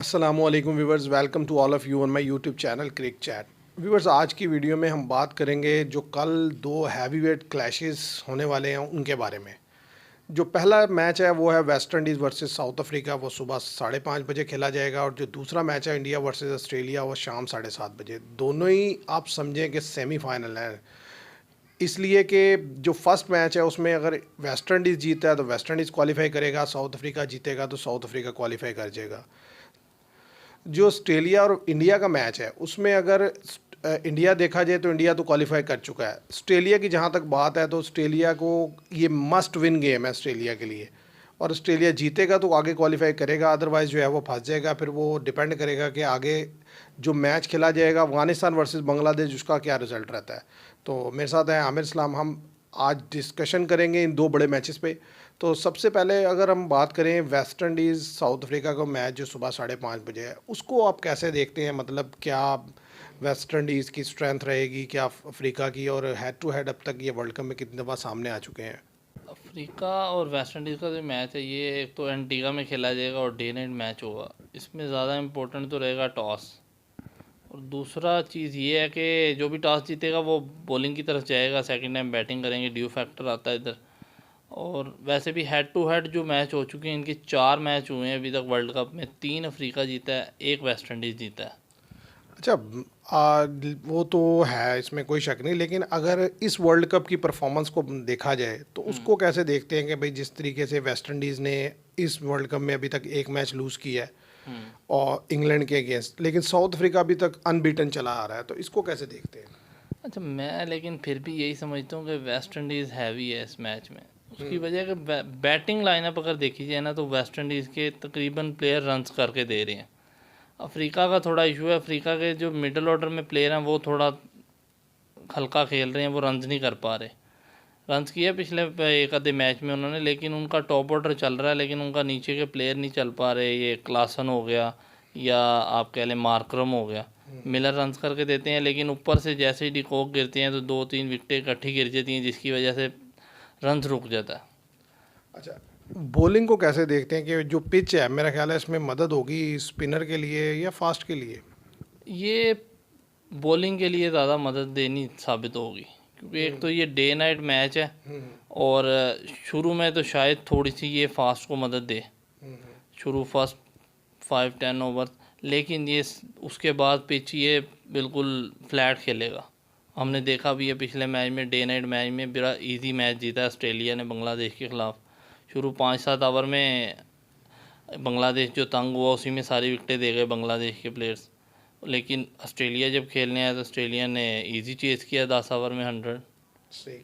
अस्सलामुअलैकुम viewers, welcome to all of you on my YouTube channel Cric Chat. Viewers, आज की video में हम बात करेंगे जो कल दो हैवीवेट क्लैशेस होने वाले हैं उनके बारे में। जो पहला मैच है वो है West Indies versus south Africa, वो सुबह 5:30 बजे खेला जाएगा। और जो दूसरा मैच है इंडिया वर्सेस ऑस्ट्रेलिया, वो शाम 7:30 बजे। दोनों ही आप समझें कि सेमीफाइनल है, इसलिए कि जो फर्स्ट मैच है उसमें अगर वेस्ट इंडीज़ जीता है तो वेस्ट इंडीज़ क्वालिफाई करेगा, साउथ अफ्रीका जीतेगा तो साउथ अफ्रीका क्वालिफाई कर जाएगा। जो ऑस्ट्रेलिया और इंडिया का मैच है उसमें अगर इंडिया देखा जाए तो इंडिया तो क्वालिफाई कर चुका है। ऑस्ट्रेलिया की जहाँ तक बात है तो ऑस्ट्रेलिया को ये मस्ट विन गेम है ऑस्ट्रेलिया के लिए, और ऑस्ट्रेलिया जीतेगा तो आगे क्वालिफाई करेगा, अदरवाइज़ जो है वो फंस जाएगा। फिर वो डिपेंड करेगा कि आगे जो मैच खेला जाएगा अफ़गानिस्तान वर्सेस बांग्लादेश, उसका क्या रिज़ल्ट रहता है। तो मेरे साथ है आमिर इस्लाम, हम आज डिस्कशन करेंगे इन दो बड़े मैचेस पे। तो सबसे पहले अगर हम बात करें वेस्ट इंडीज़ साउथ अफ्रीका का मैच जो सुबह 5:30 बजे है, उसको आप कैसे देखते हैं? मतलब क्या वेस्ट इंडीज़ की स्ट्रेंथ रहेगी, क्या अफ्रीका की? और हेड टू हेड अब तक ये वर्ल्ड कप में कितनी दफ़ा सामने आ चुके हैं? अफ्रीका और वेस्ट इंडीज़ का जो मैच है ये एक तो एंटीगा में खेला जाएगा और डे नाइट मैच होगा। इसमें ज़्यादा इम्पोर्टेंट तो रहेगा टॉस, और दूसरा चीज़ ये है कि जो भी टॉस जीतेगा वो बॉलिंग की तरफ जाएगा, सेकंड टाइम बैटिंग करेंगे, ड्यू फैक्टर आता है इधर। और वैसे भी हेड टू हेड जो मैच हो चुके हैं, इनके 4 मैच हुए हैं अभी तक वर्ल्ड कप में, 3 अफ्रीका जीता है, 1 वेस्ट इंडीज़ जीता है। अच्छा, वो तो है, इसमें कोई शक नहीं, लेकिन अगर इस वर्ल्ड कप की परफॉर्मेंस को देखा जाए तो उसको कैसे देखते हैं कि भाई जिस तरीके से वेस्ट इंडीज़ ने इस वर्ल्ड कप में अभी तक एक मैच लूज़ किया है और इंग्लैंड के अगेंस्ट, लेकिन साउथ अफ्रीका अभी तक अनबीटन चला आ रहा है, तो इसको कैसे देखते हैं? अच्छा, मैं लेकिन फिर भी यही समझता हूँ कि वेस्ट इंडीज़ हैवी है इस मैच में। उसकी वजह कि बैटिंग लाइनअप अगर देखी जाए ना, तो वेस्ट इंडीज़ के तकरीबन प्लेयर रन्स करके दे रहे हैं। अफ्रीका का थोड़ा इशू है, अफ्रीका के जो मिडल ऑर्डर में प्लेयर हैं वो थोड़ा हल्का खेल रहे हैं, वो रन्स नहीं कर पा रहे। रन्स किए पिछले एक आधे मैच में उन्होंने, लेकिन उनका टॉप ऑर्डर चल रहा है, लेकिन उनका नीचे के प्लेयर नहीं चल पा रहे। ये क्लासन हो गया या आप कह लें मार्करम हो गया, मिलर रन्स करके देते हैं, लेकिन ऊपर से जैसे ही डिकॉक गिरते हैं तो 2-3 विकेटें इकट्ठी गिर जाती हैं, जिसकी वजह से रन्स रुक जाता है। अच्छा, बॉलिंग को कैसे देखते हैं कि जो पिच है, मेरा ख्याल है इसमें मदद होगी स्पिनर के लिए या फास्ट के लिए? ये बॉलिंग के लिए ज़्यादा मदद देनी साबित होगी, क्योंकि एक तो ये डे नाइट मैच है, और शुरू में तो शायद थोड़ी सी ये फास्ट को मदद दे, शुरू फर्स्ट 5-10 ओवर, लेकिन ये उसके बाद पिच ये बिल्कुल फ्लैट खेलेगा। हमने देखा भी है पिछले मैच में, डे नाइट मैच में बड़ा इजी मैच जीता ऑस्ट्रेलिया ने बांग्लादेश के ख़िलाफ़। शुरू 5-7 ओवर में बांग्लादेश जो तंग हुआ, उसी में सारी विकेटें दे गए बांग्लादेश के प्लेयर्स। लेकिन ऑस्ट्रेलिया जब खेलने आया तो ऑस्ट्रेलिया ने इजी चेस किया 10 ओवर में 100। सही।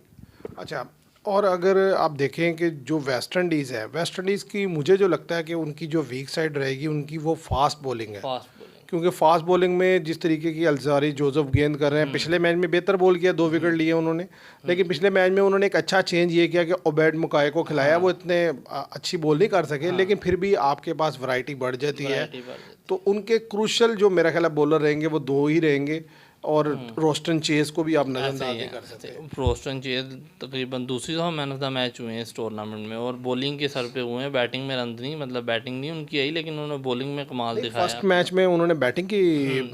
अच्छा, और अगर आप देखें कि जो वेस्ट इंडीज़ है, वेस्ट इंडीज़ की मुझे जो लगता है कि उनकी जो वीक साइड रहेगी उनकी वो फास्ट बॉलिंग है। Fast bowling. क्योंकि फास्ट बॉलिंग में जिस तरीके की अलजारी जोसेफ गेंद कर रहे हैं, पिछले मैच में बेहतर बॉल किया, 2 विकेट लिए उन्होंने, लेकिन पिछले मैच में उन्होंने एक अच्छा चेंज ये किया कि ओबेड मुकाय को खिलाया। वो इतने अच्छी बॉल नहीं कर सके, लेकिन फिर भी आपके पास वैरायटी बढ़ जाती है। वैरायटी बढ़ जाती तो उनके क्रूशल जो मेरा ख्याल है बॉलर रहेंगे वो दो ही रहेंगे, और रोस्टन चेस को भी आप है। ऐसे नज़रअंदाज ही नहीं है, कर सकते। रोस्टन चेस तकरीबन दूसरी दफ़ा मैन ऑफ द मैच हुए हैं इस टूर्नामेंट में, और बॉलिंग के सर पे हुए हैं, बैटिंग में रन नहीं, मतलब बैटिंग नहीं उनकी आई, लेकिन उन्होंने बॉलिंग में कमाल नहीं, दिखाया फर्स्ट अपना। मैच में उन्होंने बैटिंग की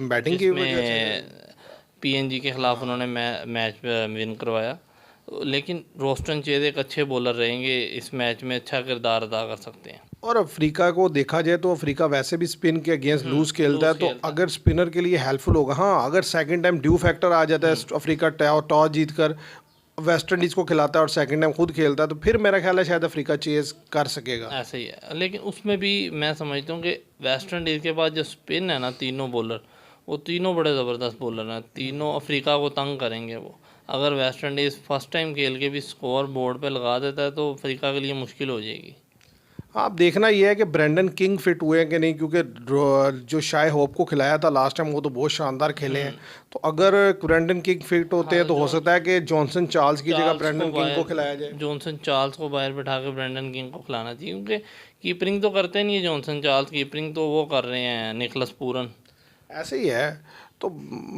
वजह से। जिसमें पीएनजी के ख़िलाफ़ उन्होंने मैच विन करवाया। लेकिन रोस्टन चेज़ एक अच्छे बॉलर रहेंगे, इस मैच में अच्छा किरदार अदा कर सकते हैं। और अफ्रीका को देखा जाए तो अफ्रीका वैसे भी स्पिन के अगेंस्ट लूज खेलता है, लूज़ तो खेलता है। अगर स्पिनर के लिए हेल्पफुल होगा। हाँ, अगर सेकंड टाइम ड्यू फैक्टर आ जाता है, अफ्रीका टॉस जीत कर वेस्ट इंडीज़ को खिलाता है और सेकंड टाइम खुद खेलता है, तो फिर मेरा ख्याल है शायद अफ्रीका चेज कर सकेगा। ऐसे ही है, लेकिन उसमें भी मैं समझता हूँ कि वेस्ट इंडीज़ के पास जो स्पिन है ना, तीनों बॉलर, वो तीनों बड़े ज़बरदस्त बॉलर हैं, तीनों अफ्रीका को तंग करेंगे वो। अगर वेस्ट इंडीज़ फर्स्ट टाइम खेल के भी स्कोर बोर्ड पे लगा देता है तो अफ्रीका के लिए मुश्किल हो जाएगी। आप देखना ये है कि ब्रेंडन किंग फिट हुए हैं कि नहीं, क्योंकि जो शाय होप को खिलाया था लास्ट टाइम, वो तो बहुत शानदार खेले हैं। तो अगर ब्रेंडन किंग फिट होते हाँ, हैं तो हो सकता है कि जॉनसन चार्ल्स की जगह चार्ल्स को ब्रेंडन किंग को बाहर खिलाया जाए। जॉनसन चार्ल्स को बाहर बिठा के ब्रेंडन किंग को खिलाना चाहिए, क्योंकि कीपरिंग तो करते नहीं है जॉनसन चार्ल्स, कीपरिंग तो वो कर रहे हैं निकलस पूरन। ऐसे ही है। तो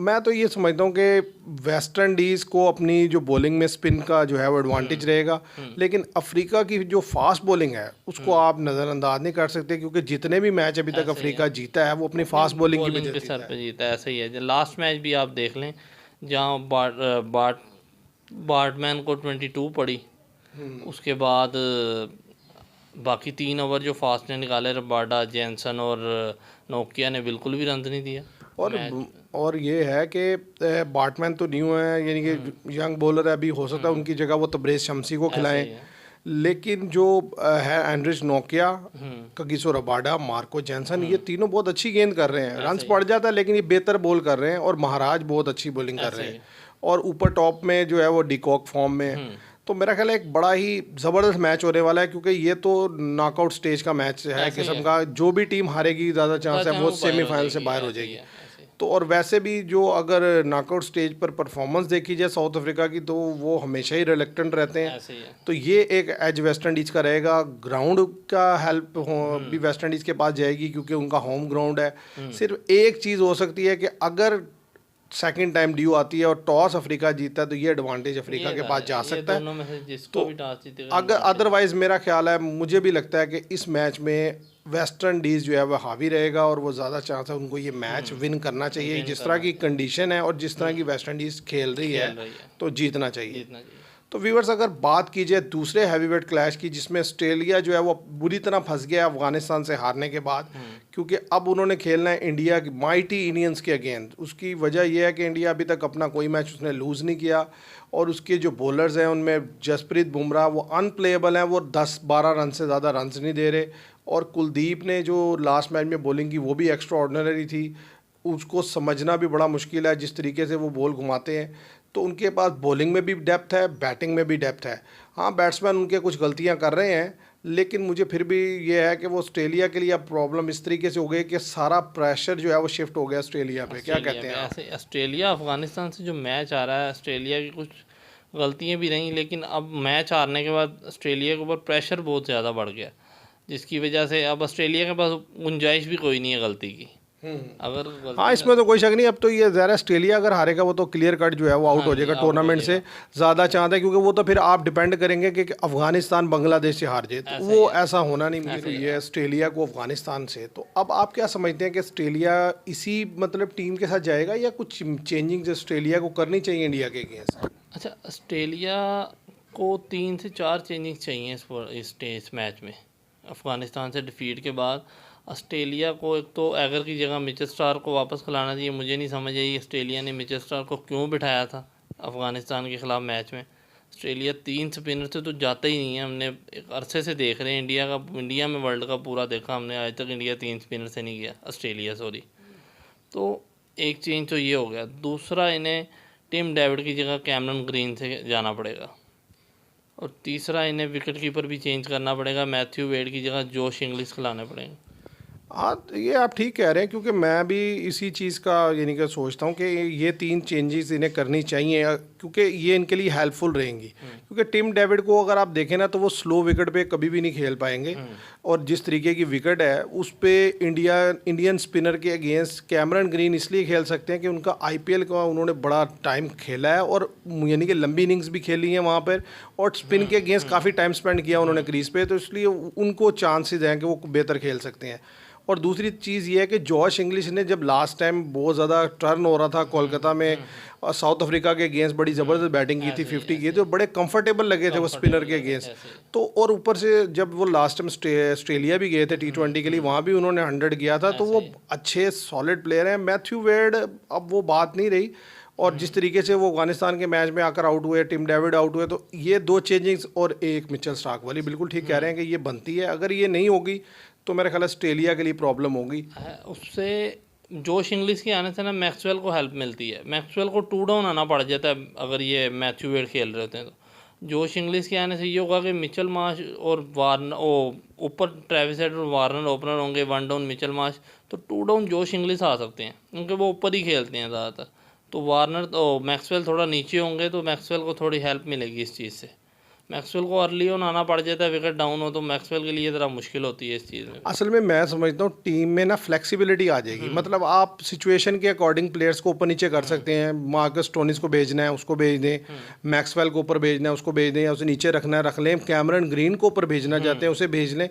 मैं तो ये समझता हूँ कि वेस्ट इंडीज़ को अपनी जो बॉलिंग में स्पिन का जो है वो एडवांटेज रहेगा, लेकिन अफ्रीका की जो फास्ट बॉलिंग है उसको आप नज़रअंदाज नहीं कर सकते, क्योंकि जितने भी मैच अभी तक ऐसे ही अफ्रीका है, जीता है वो अपनी फास्ट बॉलिंग की बॉलिंग वजह के से सर जीता पे है। जीता है। ऐसे ही है, लास्ट मैच भी आप देख लें जहाँ बार्टमैन को 22 पड़ी, उसके बाद बाकी 3 ओवर जो फास्ट ने निकाले, रबाडा, जैनसन और नोकिया ने बिल्कुल भी रन नहीं दिया और मैच। और ये है कि बाटमैन तो न्यू है, यानी कि यंग बॉलर है, अभी हो सकता है उनकी जगह वो तबरेज शमसी को ऐसे खिलाएं, ही है। लेकिन जो है Andrich Nokia, Kagiso Rabada, Marco Jansen, ये तीनों बहुत अच्छी गेंद कर रहे हैं। ऐसे रन्स ही पड़ जाता है लेकिन ये बेहतर बॉल कर रहे हैं, और महाराज बहुत अच्छी बॉलिंग कर ऐसे रहे ही हैं, है। और ऊपर टॉप में जो है वो डिकॉक फॉर्म में है। तो मेरा ख्याल है एक बड़ा ही ज़बरदस्त मैच होने वाला है, क्योंकि ये तो नॉकआउट स्टेज का मैच है ऐसे ही किस्म है, का। जो भी टीम हारेगी ज़्यादा चांस है चाहे वो वो बाहर हो सेमीफाइनल से जाएगी। बाहर हो ऐसे ही जाएगी। है, ऐसे ही। तो और वैसे भी जो अगर नॉकआउट स्टेज पर परफॉर्मेंस देखी जाए साउथ अफ्रीका की, तो वो हमेशा ही रिलक्टेंट रहते हैं। ऐसे ही है। तो ये एक एज वेस्ट इंडीज़ का रहेगा। ग्राउंड का हेल्प भी वेस्ट इंडीज़ के पास जाएगी, क्योंकि उनका होम ग्राउंड है। सिर्फ एक चीज़ हो सकती है कि अगर सेकंड टाइम ड्यू आती है और टॉस अफ्रीका जीता है, तो ये एडवांटेज अफ्रीका ये के था, पास जा ये सकता है। दोनों में से जिसको तो भी टॉस जीतेगा अगर advantage। अदरवाइज मेरा ख्याल है, मुझे भी लगता है कि इस मैच में वेस्ट इंडीज़ जो है वो हावी रहेगा, और वो ज़्यादा चांस है उनको ये मैच विन करना चाहिए। विन जिस तरह करना की कंडीशन है और जिस तरह की वेस्ट इंडीज़ खेल रही है, खेल रही है, तो जीतना चाहिए। जीतना चाहिए। तो व्यूअर्स, अगर बात की जाए दूसरे हैवीवेट क्लैश की, जिसमें ऑस्ट्रेलिया जो है वो बुरी तरह फंस गया अफगानिस्तान से हारने के बाद, क्योंकि अब उन्होंने खेलना है इंडिया की माइटी इंडियंस के अगेंस्ट। उसकी वजह यह है कि इंडिया अभी तक अपना कोई मैच उसने लूज़ नहीं किया, और उसके जो बॉलर्स हैं उनमें जसप्रीत बुमराह वो अनप्लेएबल हैं, वो 10-12 रन से ज़्यादा रन नहीं दे रहे। और कुलदीप ने जो लास्ट मैच में बॉलिंग की वो भी एक्स्ट्रा ऑर्डिनरी थी, उसको समझना भी बड़ा मुश्किल है जिस तरीके से वो बॉल घुमाते हैं। तो उनके पास बॉलिंग में भी डेप्थ है, बैटिंग में भी डेप्थ है। हाँ, बैट्समैन उनके कुछ गलतियां कर रहे हैं, लेकिन मुझे फिर भी ये है कि वो ऑस्ट्रेलिया के लिए अब प्रॉब्लम इस तरीके से हो गई कि सारा प्रेशर जो है वो शिफ्ट हो गया ऑस्ट्रेलिया पे। क्या ऑस्ट्रेलिया कहते पे हैं आप? ऐसे ऑस्ट्रेलिया अफगानिस्तान से जो मैच आ रहा है, ऑस्ट्रेलिया की कुछ गलतियां भी रहीं, लेकिन अब मैच हारने के बाद ऑस्ट्रेलिया के ऊपर प्रेशर बहुत ज़्यादा बढ़ गया, जिसकी वजह से अब ऑस्ट्रेलिया के पास गुंजाइश भी कोई नहीं है गलती की। अगर हाँ, गलती इसमें तो कोई शक नहीं। अब तो ये ज़रा ऑस्ट्रेलिया अगर हारेगा वो तो क्लियर कट जो है वो आउट हाँ हो जी, जाएगा आउट हो टूर्नामेंट से। जाएगा। ज़्यादा चांस है, क्योंकि वो तो फिर आप डिपेंड करेंगे कि अफगानिस्तान बांग्लादेश से हार जाए, तो ऐसे ही वो है, ऐसा होना नहीं। मुझे ऐसे तो ही ये है ऑस्ट्रेलिया को अफगानिस्तान से। तो अब आप क्या समझते हैं कि ऑस्ट्रेलिया इसी मतलब टीम के साथ जाएगा, या कुछ चेंजिंग ऑस्ट्रेलिया को करनी चाहिए इंडिया के अगेंस्ट? अच्छा, ऑस्ट्रेलिया को 3 से 4 चेंजिंग चाहिए इस मैच में। अफ़गानिस्तान से डिफीट के बाद ऑस्ट्रेलिया को एक तो एगर की जगह मिचेल स्टार्क को वापस खिलाना चाहिए। मुझे नहीं समझ आई ऑस्ट्रेलिया ने मिचेल स्टार्क को क्यों बिठाया था अफ़गानिस्तान के ख़िलाफ़ मैच में। ऑस्ट्रेलिया 3 स्पिनर से तो जाता ही नहीं है। हमने एक अरसे से देख रहे हैं, इंडिया में वर्ल्ड कप पूरा देखा हमने, आज तक इंडिया 3 स्पिनर से नहीं गया, ऑस्ट्रेलिया सॉरी। तो एक चेंज तो ये हो गया। दूसरा, इन्हें टिम डेविड की जगह कैमरन ग्रीन से जाना पड़ेगा। और तीसरा, इन्हें विकेट कीपर भी चेंज करना पड़ेगा। मैथ्यू वेड की जगह जोश इंग्लिश खिलाने पड़ेंगे। हाँ, तो ये आप ठीक कह रहे हैं, क्योंकि मैं भी इसी चीज़ का यानी कि सोचता हूँ कि ये 3 चेंजेस इन्हें करनी चाहिए, क्योंकि ये इनके लिए हेल्पफुल रहेंगी। क्योंकि टिम डेविड को अगर आप देखें ना, तो वो स्लो विकेट पे कभी भी नहीं खेल पाएंगे, और जिस तरीके की विकेट है उस पे इंडियन स्पिनर के अगेंस्ट कैमरन ग्रीन इसलिए खेल सकते हैं कि उनका आईपीएल का उन्होंने बड़ा टाइम खेला है, और यानी कि लंबी इनिंग्स भी खेली हैं वहाँ पर, और स्पिन के अगेंस्ट काफ़ी टाइम स्पेंड किया उन्होंने क्रीज पे, तो इसलिए उनको चांसेस हैं कि वो बेहतर खेल सकते हैं। और दूसरी चीज़ ये है कि जॉश इंग्लिश ने जब लास्ट टाइम बहुत ज़्यादा टर्न हो रहा था कोलकाता में और साउथ अफ्रीका के अगेंस्ट बड़ी ज़बरदस्त बैटिंग की थी, 50 की, तो बड़े कंफर्टेबल लगे थे वो स्पिनर के अगेंस्ट। तो और ऊपर से जब वो लास्ट टाइम ऑस्ट्रेलिया भी गए थे T20 के लिए, वहाँ भी उन्होंने 100 किया था, तो वो अच्छे सॉलिड प्लेयर हैं। मैथ्यू वेड अब वो बात नहीं रही, और जिस तरीके से वो अफगानिस्तान के मैच में आकर आउट हुए, टिम डेविड आउट हुए, तो ये 2 चेंजिंग्स और एक मिचेल स्टार्क वाली बिल्कुल ठीक कह रहे हैं कि ये बनती है। अगर ये नहीं होगी तो मेरा ख्याल है ऑस्ट्रेलिया के लिए प्रॉब्लम होगी। उससे जोश इंग्लिश के आने से ना मैक्सवेल को हेल्प मिलती है। मैक्सवेल को 2 डाउन आना पड़ जाता है अगर ये मैथ्यू वेड खेल रहे होते हैं। तो जोश इंग्लिश के आने से ये होगा कि मिचेल मार्श और वार्नर, ऊपर ट्रेविस हेड और वार्नर ओपनर होंगे, 1 डाउन मिचेल मार्श, तो 2 डाउन जोश इंग्लिश आ सकते हैं, क्योंकि वो ऊपर ही खेलते हैं ज़्यादातर। तो वार्नर तो मैक्सवेल थोड़ा नीचे होंगे, तो मैक्सवेल को थोड़ी हेल्प मिलेगी इस चीज़ से। मैक्सवेल को अर्ली ऑन आना पड़ जाता है, विकेट डाउन हो तो मैक्सवेल के लिए ज़रा मुश्किल होती है इस चीज़ में। असल में मैं समझता हूँ टीम में ना फ्लेक्सिबिलिटी आ जाएगी, मतलब आप सिचुएशन के अकॉर्डिंग प्लेयर्स को ऊपर नीचे कर सकते हैं। मार्कस स्टोनिस को भेजना है उसको भेज दें, मैक्सवेल को ऊपर भेजना है उसको भेज दें, या उसे नीचे रखना है रख लें, कैमरन ग्रीन को ऊपर भेजना चाहते हैं उसे भेज लें।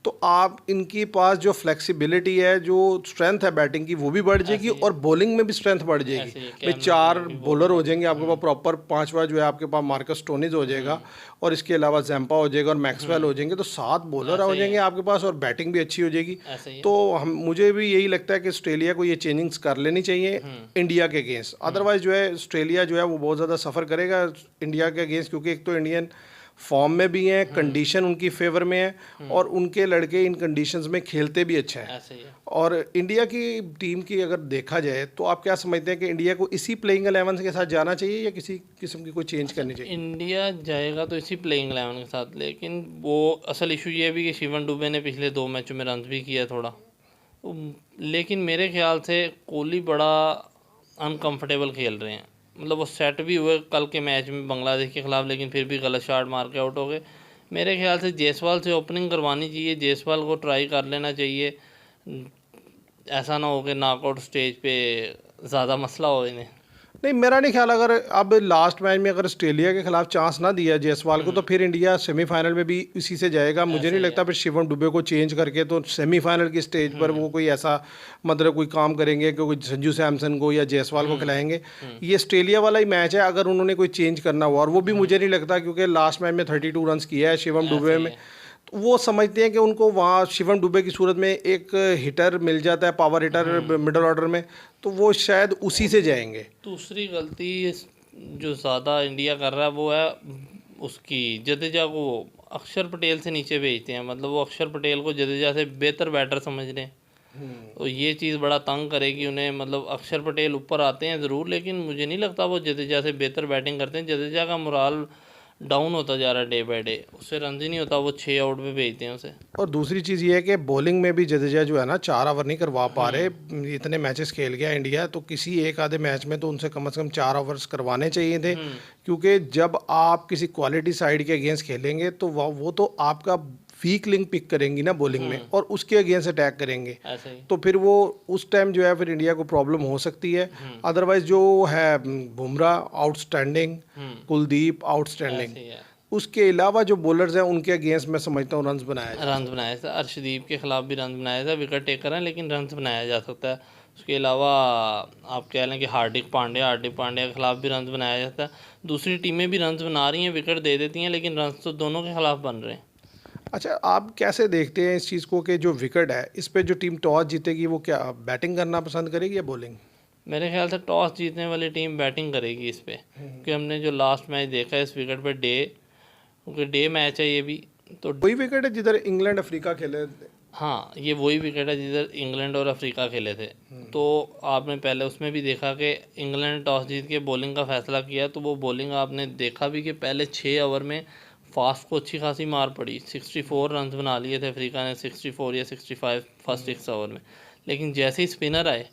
तो आप इनके पास जो फ्लेक्सिबिलिटी है, जो स्ट्रेंथ है बैटिंग की, वो भी बढ़ जाएगी और बॉलिंग में भी स्ट्रेंथ बढ़ ऐसे जाएगी। ही भाई 4 बॉलर हो जाएंगे आपके पास प्रॉपर, 5वां जो है आपके पास मार्कस स्टोनिस हो जाएगा और इसके अलावा जैम्पा हो जाएगा और मैक्सवेल हो जाएंगे, तो 7 बॉलर हो जाएंगे आपके पास और बैटिंग भी अच्छी हो जाएगी। ऐसे ही तो हम मुझे भी यही लगता है कि ऑस्ट्रेलिया को ये चेंजिंग्स कर लेनी चाहिए इंडिया के अगेंस्ट। अदरवाइज जो है ऑस्ट्रेलिया जो है वो बहुत ज़्यादा सफ़र करेगा इंडिया के अगेंस्ट, क्योंकि एक तो इंडियन फॉर्म में भी हैं, कंडीशन उनकी फेवर में है और उनके लड़के इन कंडीशंस में खेलते भी अच्छा है। ऐसे ही है। और इंडिया की टीम की अगर देखा जाए तो आप क्या समझते हैं कि इंडिया को इसी प्लेइंग 11 के साथ जाना चाहिए या किसी किस्म की कोई चेंज करनी चाहिए? इंडिया जाएगा तो इसी प्लेइंग 11 के साथ, लेकिन वो असल इशू ये भी कि शिवन दुबे ने पिछले 2 मैचों में रन भी किया थोड़ा। लेकिन मेरे ख्याल से कोहली बड़ा अनकंफर्टेबल खेल रहे हैं, मतलब वो सेट भी हुए कल के मैच में बांग्लादेश के ख़िलाफ़, लेकिन फिर भी गलत शॉट मार के आउट हो गए। मेरे ख्याल से जायसवाल से ओपनिंग करवानी चाहिए, जायसवाल को ट्राई कर लेना चाहिए। ऐसा ना हो कि नॉकआउट स्टेज पे ज़्यादा मसला हो इन्हें। नहीं, मेरा नहीं ख्याल, अगर अब लास्ट मैच में अगर ऑस्ट्रेलिया के खिलाफ चांस ना दिया जायसवाल को तो फिर इंडिया सेमीफाइनल में भी इसी से जाएगा। मुझे नहीं लगता फिर शिवम दुबे को चेंज करके तो सेमीफाइनल की स्टेज पर वो कोई ऐसा मतलब कोई काम करेंगे कि कोई संजू सैमसन को या जायसवाल को खिलाएंगे। ये ऑस्ट्रेलिया वाला ही मैच है, अगर उन्होंने कोई चेंज करना हुआ, और वो भी मुझे नहीं लगता, क्योंकि लास्ट मैच में 32 रन किया है शिवम दुबे में। तो वो समझते हैं कि उनको वहाँ शिवम दुबे की सूरत में एक हिटर मिल जाता है, पावर हिटर मिडल ऑर्डर में, तो वो शायद उसी से जाएंगे। दूसरी गलती जो ज़्यादा इंडिया कर रहा है वो है उसकी, जडेजा को अक्षर पटेल से नीचे भेजते हैं, मतलब वो अक्षर पटेल को जडेजा से बेहतर बैटर समझ रहे हैं। तो ये चीज़ बड़ा तंग करेगी उन्हें, मतलब अक्षर पटेल ऊपर आते हैं ज़रूर, लेकिन मुझे नहीं लगता वो जडेजा से बेहतर बैटिंग करते हैं। जडेजा का मोराल डाउन होता जा रहा है डे बाय डे, उससे रन ही नहीं होता, वो 6 आउट पे भेजते हैं उसे। और दूसरी चीज़ ये है कि बॉलिंग में भी जडेजा जो है ना 4 ओवर नहीं करवा पा रहे। इतने मैचेस खेल गया इंडिया, तो किसी एक आधे मैच में तो उनसे कम से कम 4 ओवर्स करवाने चाहिए थे, क्योंकि जब आप किसी क्वालिटी साइड के अगेंस्ट खेलेंगे तो वो तो आपका वीक लिंक पिक करेंगी ना बॉलिंग में और उसके अगेंस्ट अटैक करेंगे, ऐसे ही तो फिर वो उस टाइम जो है फिर इंडिया को प्रॉब्लम हो सकती है। अदरवाइज जो है बुमराह आउटस्टैंडिंग, कुलदीप आउटस्टैंडिंग, ऐसे ही है। उसके अलावा जो बॉलर्स हैं उनके अगेंस्ट मैं समझता हूँ रन्स बनाया जाए। रन बनाया था, अर्शदीप के खिलाफ भी रन बनाया था, विकेट टेकर है लेकिन रन बनाया जा सकता है। उसके अलावा आप कह लें कि हार्दिक पांड्या के खिलाफ भी रन बनाया जाता है। दूसरी टीमें भी रन बना रही हैं, विकेट दे देती हैं, लेकिन रन तो दोनों के खिलाफ बन रहे हैं। अच्छा, आप कैसे देखते हैं इस चीज़ को कि जो विकेट है इस पे जो टीम टॉस जीतेगी वो क्या बैटिंग करना पसंद करेगी या बॉलिंग? मेरे ख्याल से टॉस जीतने वाली टीम बैटिंग करेगी इस पे, क्योंकि हमने जो लास्ट मैच देखा है इस विकेट पे क्योंकि डे मैच है ये भी, तो वही विकेट है जिधर इंग्लैंड अफ्रीका खेले। हाँ ये वही विकेट है जिधर इंग्लैंड और अफ्रीका खेले थे। तो आपने पहले उसमें भी देखा कि इंग्लैंड ने टॉस जीत के बॉलिंग का फैसला किया, तो वो बॉलिंग आपने देखा भी कि पहले 6 ओवर में फास्ट को अच्छी खासी मार पड़ी, 64 रन बना लिए थे अफ्रीका ने, 64 या 65 फर्स्ट 6 ओवर में। लेकिन जैसे ही स्पिनर आए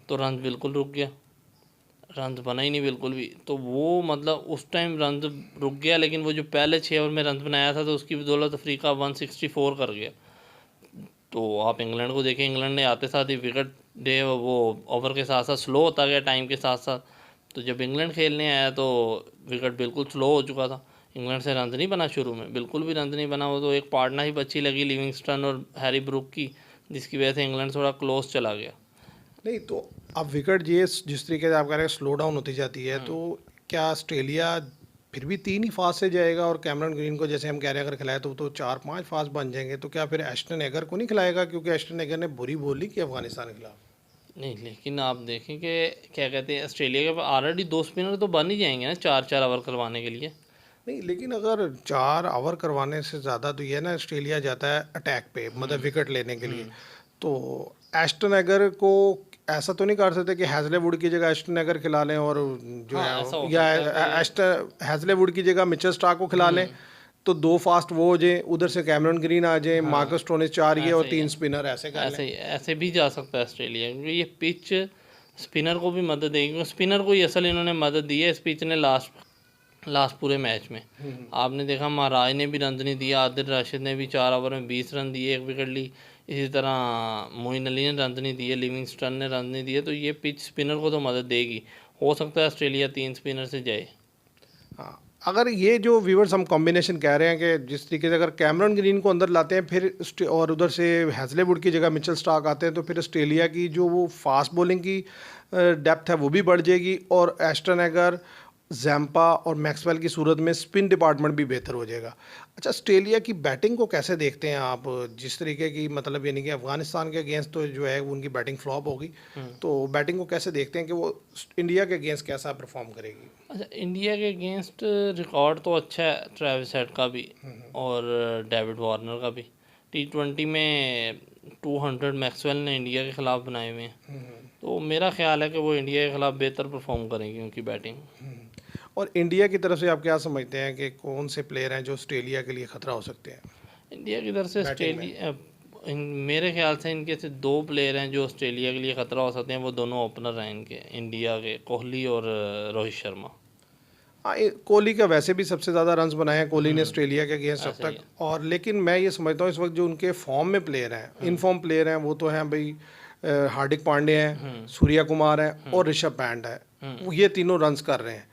तो रन बिल्कुल रुक गया, रन बना ही नहीं बिल्कुल भी। तो वो मतलब उस टाइम रन रुक गया, लेकिन वो जो पहले 6 ओवर में रन बनाया था तो उसकी बदौलत अफ्रीका 164 कर गया। तो आप इंग्लैंड को देखें, इंग्लैंड ने आते साथ ही विकेट डे वो ओवर के साथ साथ स्लो होता गया टाइम के साथ साथ। तो जब इंग्लैंड खेलने आया तो विकेट बिल्कुल स्लो हो चुका था, इंग्लैंड से रन नहीं बना, शुरू में बिल्कुल भी रन नहीं बना। वो तो एक पार्टनरशिप अच्छी लगी लिविंगस्टन और हैरी ब्रूक की, जिसकी वजह से इंग्लैंड थोड़ा क्लोज चला गया। नहीं, तो अब विकेट ये जिस तरीके से आप कह रहे हैं स्लो डाउन होती जाती है, तो क्या ऑस्ट्रेलिया फिर भी 3 ही फास्ट से जाएगा और कैमरन ग्रीन को जैसे हम कह रहे हैं अगर खिलाए तो 4-5 फास्ट बन जाएंगे, तो क्या फिर एस्टन एगर को नहीं खिलाएगा? क्योंकि एस्टन एगर ने बुरी बॉली की अफगानिस्तान के खिलाफ। नहीं, लेकिन आप देखें कि क्या कहते हैं, ऑस्ट्रेलिया के ऑलरेडी 2 स्पिनर तो बन ही जाएंगे ना 4-4 ओवर करवाने के लिए। नहीं, लेकिन अगर 4 ओवर करवाने से ज़्यादा तो ये ना ऑस्ट्रेलिया जाता है अटैक पे, मतलब विकेट लेने के लिए, तो एस्टन एगर को ऐसा तो नहीं कर सकते कि हैजलेवुड की जगह एस्टन एगर खिला लें और जो हाँ, ऐसा हो है या हैजलेवुड की जगह मिचेल स्टार्क को खिला लें, तो 2 फास्ट वो हो जाए, उधर से कैमरन ग्रीन आ जाए, मार्कस स्टोनिस 4 ये और 3 स्पिनर ऐसे कर लें। ऐसे भी जा सकता है ऑस्ट्रेलिया, क्योंकि ये पिच स्पिनर को भी मदद देगी, क्योंकि स्पिनर को ही असल इन्होंने मदद दी है इस पिच ने लास्ट लास्ट पूरे मैच में। आपने देखा महाराज ने भी रन नहीं दिया, आदिल राशिद ने भी 4 ओवर में 20 रन दिए, 1 विकेट ली। इसी तरह मोइन अली ने रन नहीं दिए, लिविंगस्टन ने रन नहीं दिए। तो ये पिच स्पिनर को तो मदद देगी। हो सकता है ऑस्ट्रेलिया 3 स्पिनर से जाए। हाँ, अगर ये जो व्यूवर्स हम कॉम्बिनेशन कह रहे हैं कि जिस तरीके से अगर कैमरन ग्रीन को अंदर लाते हैं फिर और उधर से हैजलेवुड की जगह मिचेल स्टार्क आते हैं, तो फिर ऑस्ट्रेलिया की जो वो फास्ट बॉलिंग की डेप्थ है वो भी बढ़ जाएगी, और एस्टन एगर, जैम्पा और मैक्सवेल की सूरत में स्पिन डिपार्टमेंट भी बेहतर हो जाएगा। अच्छा, ऑस्ट्रेलिया की बैटिंग को कैसे देखते हैं आप? जिस तरीके की मतलब यानी कि अफगानिस्तान के अगेंस्ट तो जो है उनकी बैटिंग फ्लॉप होगी, तो बैटिंग को कैसे देखते हैं कि वो इंडिया के अगेंस्ट कैसा परफॉर्म करेगी? अच्छा, इंडिया के अगेंस्ट रिकॉर्ड तो अच्छा है ट्रेविस हेड का भी और डेविड वार्नर का भी। T20 में 200 मैक्सवेल ने इंडिया के ख़िलाफ़ बनाए हुए हैं। तो मेरा ख्याल है कि वो इंडिया के ख़िलाफ़ बेहतर परफॉर्म करेंगी उनकी बैटिंग। और इंडिया की तरफ से आप क्या समझते हैं कि कौन से प्लेयर हैं जो ऑस्ट्रेलिया के लिए खतरा हो सकते हैं इंडिया की तरफ से बैटिंग में? ऑस्ट्रेलिया मेरे ख्याल से इनके से 2 प्लेयर हैं जो ऑस्ट्रेलिया के लिए ख़तरा हो सकते हैं। वो दोनों ओपनर हैं इनके, इंडिया के, कोहली और रोहित शर्मा। हाँ, कोहली का वैसे भी सबसे ज़्यादा रन्स बनाए हैं कोहली ने ऑस्ट्रेलिया के अगेंस्ट अब ऐसा ही तक। और लेकिन मैं ये समझता हूँ इस वक्त जो उनके फॉर्म में प्लेयर हैं, इन फॉर्म प्लेयर हैं, वो तो हैं भाई हार्दिक पांडे हैं, सूर्या कुमार हैं और ऋषभ पंत है। वो ये तीनों रन्स कर रहे हैं।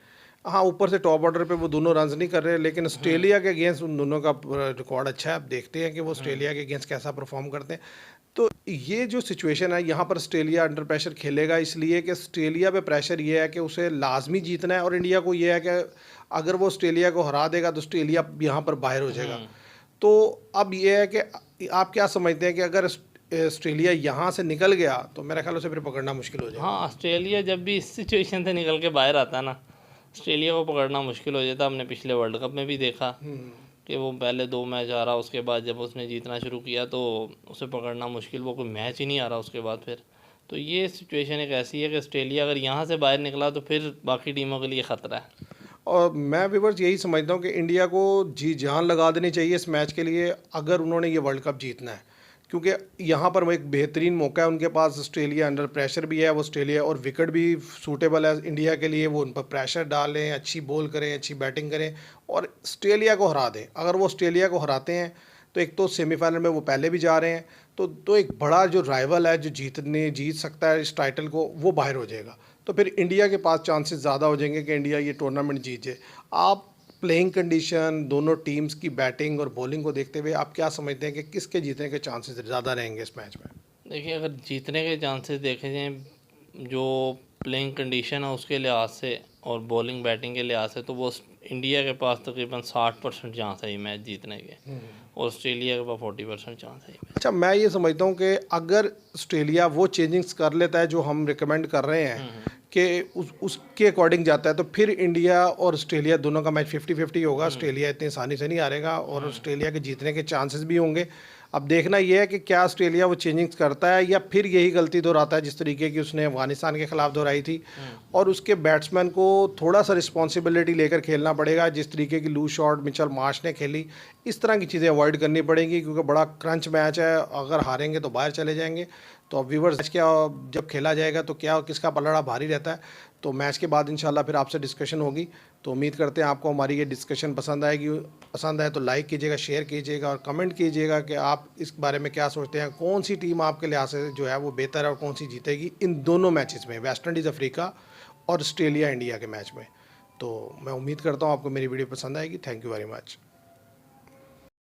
हाँ, ऊपर से टॉप ऑर्डर पे वो दोनों रन्स नहीं कर रहे, लेकिन ऑस्ट्रेलिया के अगेंस्ट उन दोनों का रिकॉर्ड अच्छा है। अब देखते हैं कि वो ऑस्ट्रेलिया के अगेंस्ट कैसा परफॉर्म करते हैं। तो ये जो सिचुएशन है, यहाँ पर ऑस्ट्रेलिया अंडर प्रेशर खेलेगा, इसलिए कि ऑस्ट्रेलिया पे प्रेशर ये है कि उसे लाजमी जीतना है, और इंडिया को ये है कि अगर वो ऑस्ट्रेलिया को हरा देगा तो ऑस्ट्रेलिया यहाँ पर बाहर हो जाएगा। तो अब ये है कि आप क्या समझते हैं कि अगर ऑस्ट्रेलिया यहाँ से निकल गया तो मेरा ख्याल उसे फिर पकड़ना मुश्किल हो जाएगा? हाँ, ऑस्ट्रेलिया जब भी इस सिचुएशन से निकल के बाहर आता है ना, ऑस्ट्रेलिया को पकड़ना मुश्किल हो जाता। हमने पिछले वर्ल्ड कप में भी देखा कि वो पहले 2 मैच आ रहा, उसके बाद जब उसने जीतना शुरू किया तो उसे पकड़ना मुश्किल, वो कोई मैच ही नहीं आ रहा उसके बाद फिर। तो ये सिचुएशन एक ऐसी है कि ऑस्ट्रेलिया अगर यहाँ से बाहर निकला तो फिर बाकी टीमों के लिए ख़तरा है। और मैं व्यूवर्स यही समझता हूँ कि इंडिया को जी जान लगा देनी चाहिए इस मैच के लिए, अगर उन्होंने ये वर्ल्ड कप जीतना है, क्योंकि यहाँ पर वो एक बेहतरीन मौका है उनके पास। ऑस्ट्रेलिया अंडर प्रेशर भी है, वो ऑस्ट्रेलिया और विकेट भी सूटेबल है इंडिया के लिए। वो उन पर प्रेशर डालें, अच्छी बॉल करें, अच्छी बैटिंग करें और ऑस्ट्रेलिया को हरा दें। अगर वो ऑस्ट्रेलिया को हराते हैं तो एक तो सेमीफाइनल में वो पहले भी जा रहे हैं, तो एक बड़ा जो राइवल है जो जीत सकता है इस टाइटल को, वो बाहर हो जाएगा। तो फिर इंडिया के पास चांसेस ज़्यादा हो जाएंगे कि इंडिया ये टूर्नामेंट जीत जाए। आप प्लेइंग कंडीशन, दोनों टीम्स की बैटिंग और बॉलिंग को देखते हुए आप क्या समझते हैं कि किसके जीतने के चांसेस ज़्यादा रहेंगे इस मैच में? देखिए, अगर जीतने के चांसेस देखे जाएँ, जो प्लेइंग कंडीशन है उसके लिहाज से और बॉलिंग बैटिंग के लिहाज से, तो वो इंडिया के पास तकरीबन 60% चांस है ये मैच जीतने के, और ऑस्ट्रेलिया के पास 40% चांस है ये मैच। अच्छा, मैं ये समझता हूँ कि अगर ऑस्ट्रेलिया वो चेंजिंग्स कर लेता है जो हम रिकमेंड कर रहे हैं कि उसके अकॉर्डिंग जाता है, तो फिर इंडिया और ऑस्ट्रेलिया दोनों का मैच 50-50 होगा। ऑस्ट्रेलिया इतनी आसानी से नहीं हारेगा और ऑस्ट्रेलिया के जीतने के चांसेस भी होंगे। अब देखना यह है कि क्या ऑस्ट्रेलिया वो चेंजिंग्स करता है या फिर यही गलती दोहराता है जिस तरीके की उसने अफगानिस्तान के खिलाफ दोहराई थी। और उसके बैट्समैन को थोड़ा सा रिस्पॉन्सिबिलिटी लेकर खेलना पड़ेगा। जिस तरीके की लूज शॉट मिचेल मार्श ने खेली, इस तरह की चीज़ें अवॉइड करनी पड़ेंगी, क्योंकि बड़ा क्रंच मैच है। अगर हारेंगे तो बाहर चले जाएंगे। तो अब व्यूवर्स, क्या जब खेला जाएगा तो क्या किसका पलड़ा भारी रहता है, तो मैच के बाद इंशाल्लाह फिर आपसे डिस्कशन होगी। तो उम्मीद करते हैं आपको हमारी ये डिस्कशन पसंद आएगी। पसंद आए तो लाइक कीजिएगा, शेयर कीजिएगा और कमेंट कीजिएगा कि आप इस बारे में क्या सोचते हैं, कौन सी टीम आपके लिहाज से जो है वो बेहतर है और कौन सी जीतेगी इन दोनों मैचेस में, वेस्ट इंडीज़ अफ्रीका और ऑस्ट्रेलिया इंडिया के मैच में। तो मैं उम्मीद करता हूँ आपको मेरी वीडियो पसंद आएगी। Thank you very much.